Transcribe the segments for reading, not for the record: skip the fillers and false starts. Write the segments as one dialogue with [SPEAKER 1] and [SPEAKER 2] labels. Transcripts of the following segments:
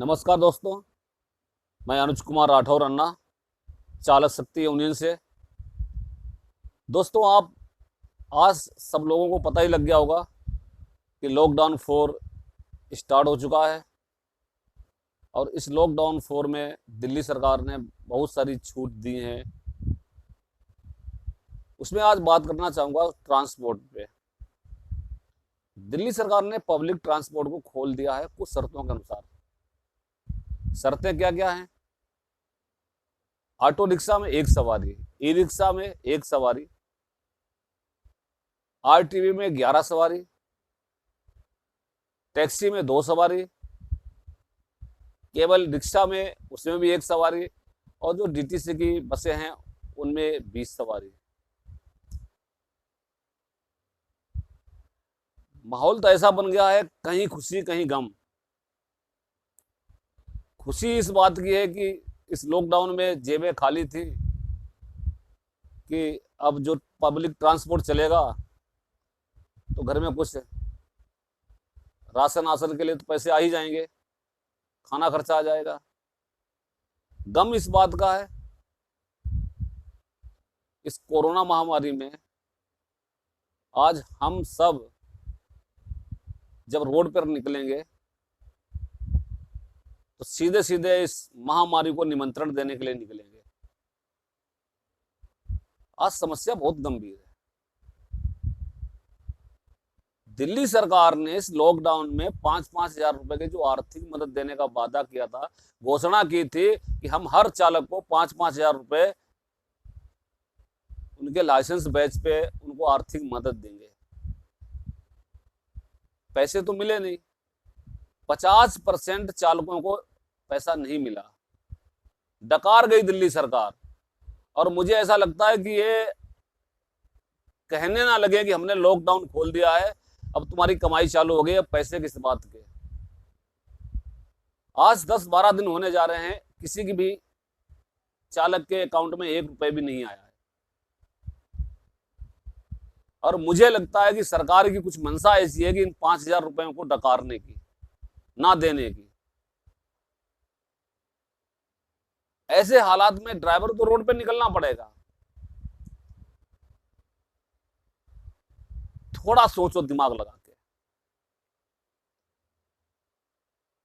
[SPEAKER 1] नमस्कार दोस्तों, मैं अनुज कुमार राठौर अन्ना, चालक शक्ति यूनियन से। दोस्तों, आप आज सब लोगों को पता ही लग गया होगा कि लॉकडाउन 4 स्टार्ट हो चुका है। और इस लॉकडाउन 4 में दिल्ली सरकार ने बहुत सारी छूट दी हैं। उसमें आज बात करना चाहूँगा ट्रांसपोर्ट पे। दिल्ली सरकार ने पब्लिक ट्रांसपोर्ट को खोल दिया है कुछ शर्तों के अनुसार। शर्तें क्या क्या हैं? ऑटो रिक्शा में एक सवारी, ई रिक्शा में एक सवारी, आरटीवी में 11 सवारी, टैक्सी में 2 सवारी, केवल रिक्शा में उसमें भी एक सवारी, और जो डीटीसी की बसें हैं उनमें 20 सवारी। माहौल तो ऐसा बन गया है, कहीं खुशी कहीं गम। खुशी इस बात की है कि इस लॉकडाउन में जेबें खाली थी कि अब जो पब्लिक ट्रांसपोर्ट चलेगा तो घर में कुछ राशन आसन के लिए तो पैसे आ ही जाएंगे, खाना खर्चा आ जाएगा। गम इस बात का है, इस कोरोना महामारी में आज हम सब जब रोड पर निकलेंगे तो सीधे सीधे इस महामारी को निमंत्रण देने के लिए निकलेंगे। आज समस्या बहुत गंभीर है। दिल्ली सरकार ने इस लॉकडाउन में 5-5 हजार रुपए के जो आर्थिक मदद देने का वादा किया था, घोषणा की थी कि हम हर चालक को 5-5 हजार रुपए उनके लाइसेंस बैच पे उनको आर्थिक मदद देंगे। पैसे तो मिले नहीं, 50% चालकों को पैसा नहीं मिला। डकार गई दिल्ली सरकार। और मुझे ऐसा लगता है कि ये कहने ना लगे कि हमने लॉकडाउन खोल दिया है, अब तुम्हारी कमाई चालू हो गई, अब पैसे किस बात के। आज 10-12 दिन होने जा रहे हैं, किसी की भी चालक के अकाउंट में 1 रुपए भी नहीं आया है। और मुझे लगता है कि सरकार की कुछ मंशा ऐसी है कि इन 5,000 रुपयों को डकारने की, ना देने की। ऐसे हालात में ड्राइवर को रोड पे निकलना पड़ेगा। थोड़ा सोचो दिमाग लगा के।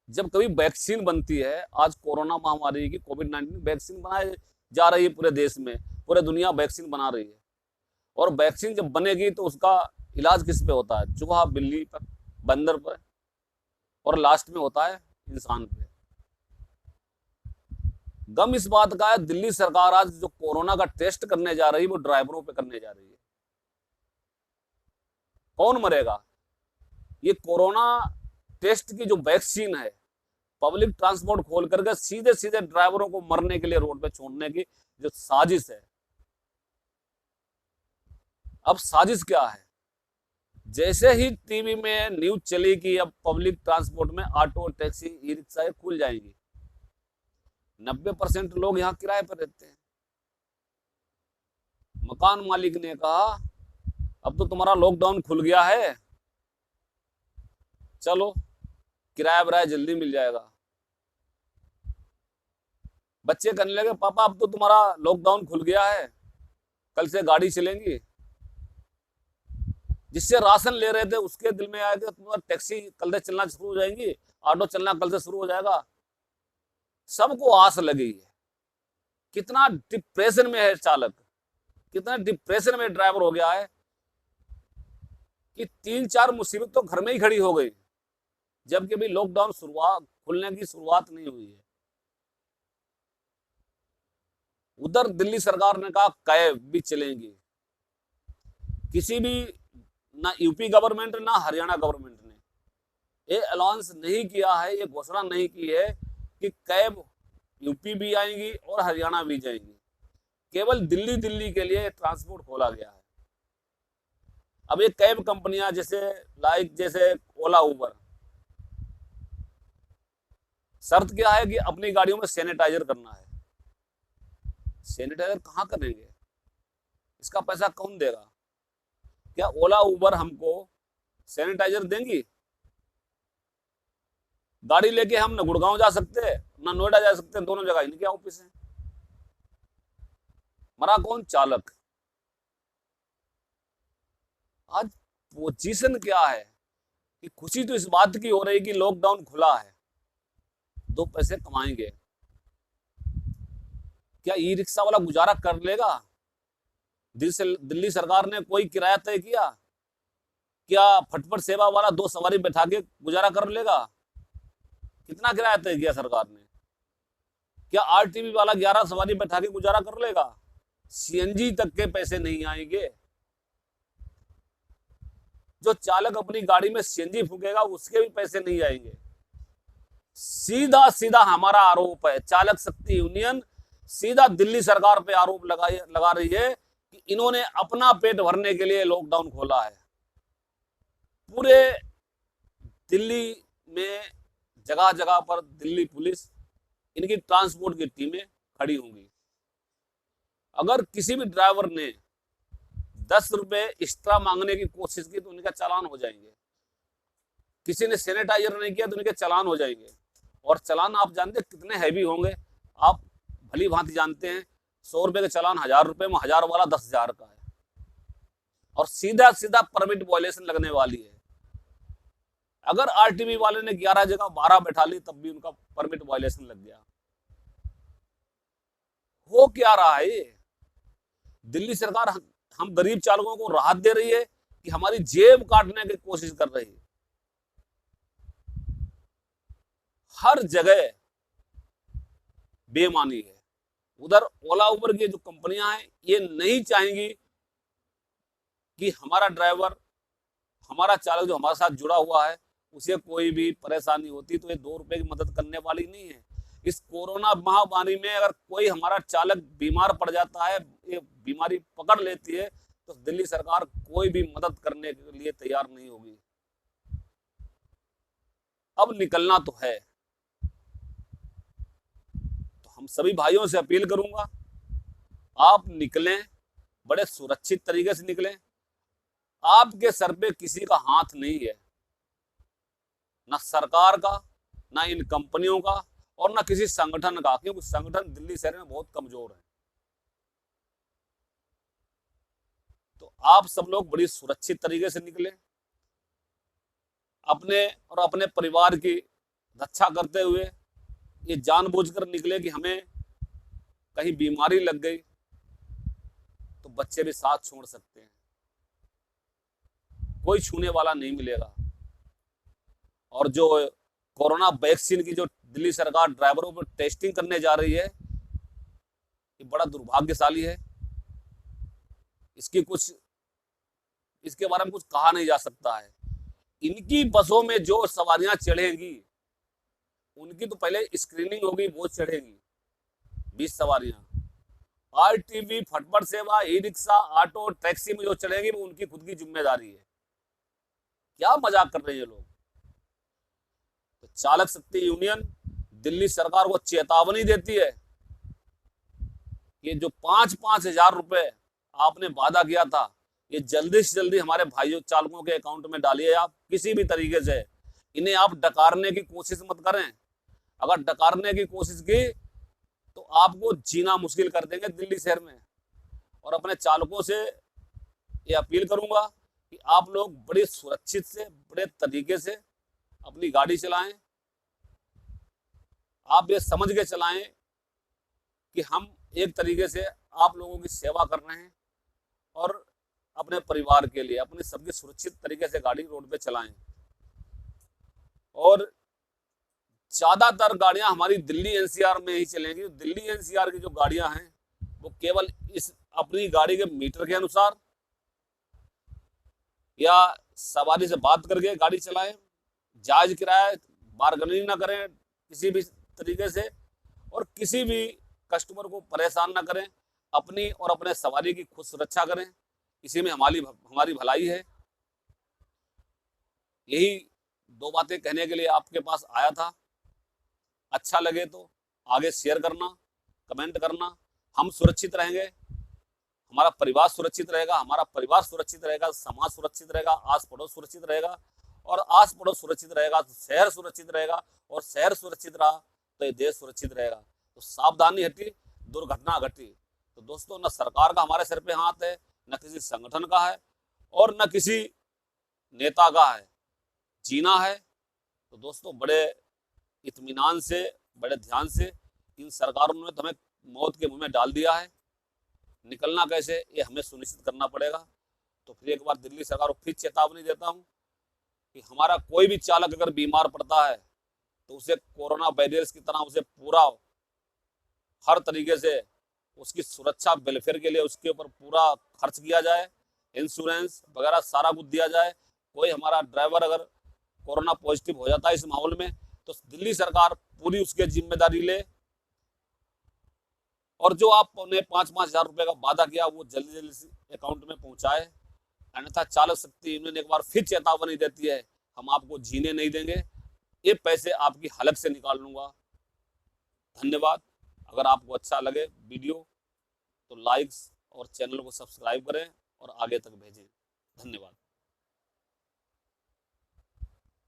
[SPEAKER 1] जब कभी वैक्सीन बनती है, आज कोरोना महामारी की कोविड-19 वैक्सीन बनाई जा रही है पूरे देश में, पूरे दुनिया वैक्सीन बना रही है। और वैक्सीन जब बनेगी तो उसका इलाज किस पे होता है? चूहा, बिल्ली पर, बंदर पर, और लास्ट में होता है इंसान पे। गम इस बात का है, दिल्ली सरकार आज जो कोरोना का टेस्ट करने जा रही है वो ड्राइवरों पे करने जा रही है। कौन मरेगा? ये कोरोना टेस्ट की जो वैक्सीन है, पब्लिक ट्रांसपोर्ट खोल करके सीधे सीधे ड्राइवरों को मरने के लिए रोड पे छोड़ने की जो साजिश है। अब साजिश क्या है? जैसे ही टीवी में न्यूज चली कि अब पब्लिक ट्रांसपोर्ट में ऑटो, टैक्सी, ई रिक्शा खुल जाएंगी, 90% लोग यहाँ किराए पर रहते हैं। मकान मालिक ने कहा अब तो तुम्हारा लॉकडाउन खुल गया है, चलो किराया वराया जल्दी मिल जाएगा। बच्चे कहने लगे पापा अब तो तुम्हारा लॉकडाउन खुल गया है, कल से गाड़ी चलेंगी। जिससे राशन ले रहे थे उसके दिल में आया कि तुम्हारा टैक्सी कल से चलना शुरू हो जाएंगी, ऑटो चलना कल से शुरू हो जाएगा। सबको आस लगी है। कितना डिप्रेशन में है चालक, कितना डिप्रेशन में ड्राइवर हो गया है कि 3-4 मुसीबत तो घर में ही खड़ी हो गई, जबकि अभी लॉकडाउन खुलने की शुरुआत नहीं हुई है। उधर दिल्ली सरकार ने कहा कैब भी चलेंगी। किसी भी, ना यूपी गवर्नमेंट ना हरियाणा गवर्नमेंट ने ये अलाउंस नहीं किया है, ये घोषणा नहीं की है कि कैब यूपी भी आएंगी और हरियाणा भी जाएंगी। केवल दिल्ली के लिए ट्रांसपोर्ट खोला गया है। अब ये कैब कंपनियां जैसे ओला, उबर, शर्त क्या है कि अपनी गाड़ियों में सैनिटाइजर करना है। सैनिटाइजर कहां करेंगे? इसका पैसा कौन देगा? क्या ओला, उबर हमको सैनिटाइजर देंगी? गाड़ी लेके हम न गुड़गांव जा सकते हैं न नोएडा जा सकते हैं, दोनों जगह इनके ऑफिस है। मरा कौन? चालक। आज पोजीशन क्या है कि खुशी तो इस बात की हो रही कि लॉकडाउन खुला है, 2 पैसे कमाएंगे। क्या ई रिक्शा वाला गुजारा कर लेगा? दिल्ली सरकार ने कोई किराया तय किया? क्या फटफट सेवा वाला 2 सवारी बैठा के गुजारा कर लेगा? कितना किराया तय किया सरकार ने? क्या आरटीवी वाला 11 सवारी बैठा के गुजारा कर लेगा? सीएनजी तक के पैसे नहीं आएंगे। जो चालक अपनी गाड़ी में सीएनजी फूकेगा उसके भी पैसे नहीं आएंगे। सीधा सीधा हमारा आरोप है, चालक शक्ति यूनियन सीधा दिल्ली सरकार पे आरोप लगा रही है कि इन्होंने अपना पेट भरने के लिए लॉकडाउन खोला है। पूरे दिल्ली में जगह जगह पर दिल्ली पुलिस, इनकी ट्रांसपोर्ट की टीमें खड़ी होंगी। अगर किसी भी ड्राइवर ने 10 रुपए एक्स्ट्रा मांगने की कोशिश की तो उनका चालान हो जाएंगे। किसी ने सैनिटाइजर नहीं किया तो उनके चालान हो जाएंगे। और चालान आप जानते कितने हैवी होंगे? आप भली भांति जानते हैं, 100 रुपए के चालान 1000 रुपए में, 1000 वाला 10,000 का है। और सीधा सीधा परमिट वायलेशन लगने वाली है। अगर आरटीवी वाले ने 11 जगह 12 बैठा ली तब भी उनका परमिट वायलेशन लग गया। हो क्या रहा है ये? दिल्ली सरकार हम गरीब चालकों को राहत दे रही है कि हमारी जेब काटने की कोशिश कर रही है। हर जगह बेईमानी है। उधर ओला उबर की जो कंपनियां हैं ये नहीं चाहेंगी कि हमारा ड्राइवर, हमारा चालक जो हमारे साथ जुड़ा हुआ है उसे कोई भी परेशानी होती तो ये 2 रुपए की मदद करने वाली नहीं है। इस कोरोना महामारी में अगर कोई हमारा चालक बीमार पड़ जाता है, ये बीमारी पकड़ लेती है, तो दिल्ली सरकार कोई भी मदद करने के लिए तैयार नहीं होगी। अब निकलना तो है, तो हम सभी भाइयों से अपील करूंगा, आप निकलें, बड़े सुरक्षित तरीके से निकलें। आपके सर पे किसी का हाथ नहीं है, ना सरकार का, ना इन कंपनियों का, और ना किसी संगठन का, क्योंकि संगठन दिल्ली शहर में बहुत कमजोर है। तो आप सब लोग बड़ी सुरक्षित तरीके से निकले, अपने और अपने परिवार की रक्षा करते हुए। ये जानबूझकर निकले कि हमें कहीं बीमारी लग गई तो बच्चे भी साथ छोड़ सकते हैं, कोई छूने वाला नहीं मिलेगा। और जो कोरोना वैक्सीन की जो दिल्ली सरकार ड्राइवरों पर टेस्टिंग करने जा रही है, ये बड़ा दुर्भाग्यशाली है। इसके बारे में कुछ कहा नहीं जा सकता है। इनकी बसों में जो सवारियां चढ़ेंगी उनकी तो पहले स्क्रीनिंग होगी, वो चढ़ेगी 20 सवारियां। आरटीवी, फटफट सेवा, ई रिक्शा, ऑटो, टैक्सी में जो चढ़ेंगी वो उनकी खुद की जिम्मेदारी है। क्या मजाक कर रहे हैं लोग? तो चालक शक्ति यूनियन दिल्ली सरकार को चेतावनी देती है कि जो 5-5 हजार रुपए आपने वादा किया था, ये जल्दी से जल्दी हमारे भाइयों चालकों के अकाउंट में डालिए। आप किसी भी तरीके से इन्हें आप डकारने की कोशिश मत करें। अगर डकारने की कोशिश की तो आपको जीना मुश्किल कर देंगे दिल्ली शहर में। और अपने चालकों से ये अपील करूंगा कि आप लोग बड़े सुरक्षित से, बड़े तरीके से अपनी गाड़ी चलाएं। आप ये समझ के चलाएं कि हम एक तरीके से आप लोगों की सेवा कर रहे हैं और अपने परिवार के लिए अपने सबके सुरक्षित तरीके से गाड़ी रोड पे चलाएं। और ज्यादातर गाड़ियां हमारी दिल्ली एनसीआर में ही चलेंगी। दिल्ली एनसीआर की जो गाड़ियां हैं वो केवल इस अपनी गाड़ी के मीटर के अनुसार या सवारी से बात करके गाड़ी चलाएं। जायज किराया बारगेनिंग ना करें किसी भी तरीके से, और किसी भी कस्टमर को परेशान ना करें। अपनी और अपने सवारी की खुद सुरक्षा करें, इसी में हमारी भलाई है। यही 2 बातें कहने के लिए आपके पास आया था। अच्छा लगे तो आगे शेयर करना, कमेंट करना। हम सुरक्षित रहेंगे, हमारा परिवार सुरक्षित रहेगा, हमारा परिवार सुरक्षित रहेगा, समाज सुरक्षित रहेगा, आस पड़ोस सुरक्षित रहेगा। और आस पड़ोस सुरक्षित रहेगा तो शहर सुरक्षित रहेगा, और शहर सुरक्षित रहा तो ये देश सुरक्षित रहेगा। तो सावधानी हटी, दुर्घटना घटी। तो दोस्तों, न सरकार का हमारे सिर पे हाथ है, न किसी संगठन का है, और न किसी नेता का है। जीना है तो दोस्तों बड़े इत्मीनान से, बड़े ध्यान से, इन सरकारों ने तो हमें मौत के मुंह में डाल दिया है, निकलना कैसे ये हमें सुनिश्चित करना पड़ेगा। तो फिर एक बार दिल्ली सरकार को फिर चेतावनी देता हूं कि हमारा कोई भी चालक अगर बीमार पड़ता है तो उसे कोरोना वॉरियर्स की तरह उसे पूरा हर तरीके से उसकी सुरक्षा वेलफेयर के लिए उसके ऊपर पूरा खर्च किया जाए, इंश्योरेंस वगैरह सारा कुछ दिया जाए। कोई हमारा ड्राइवर अगर कोरोना पॉजिटिव हो जाता है इस माहौल में तो दिल्ली सरकार पूरी उसकी जिम्मेदारी ले, और जो आपने 5-5 हजार रुपए का वादा किया वो जल्दी जल्दी अकाउंट में पहुंचाए, अन्यथा चालक शक्ति यूनियन एक बार फिर चेतावनी देती है, हम आपको जीने नहीं देंगे, ये पैसे आपकी हलक से निकाल लूंगा। धन्यवाद। अगर आपको अच्छा लगे वीडियो तो लाइक्स और चैनल को सब्सक्राइब करें और आगे तक भेजें। धन्यवाद।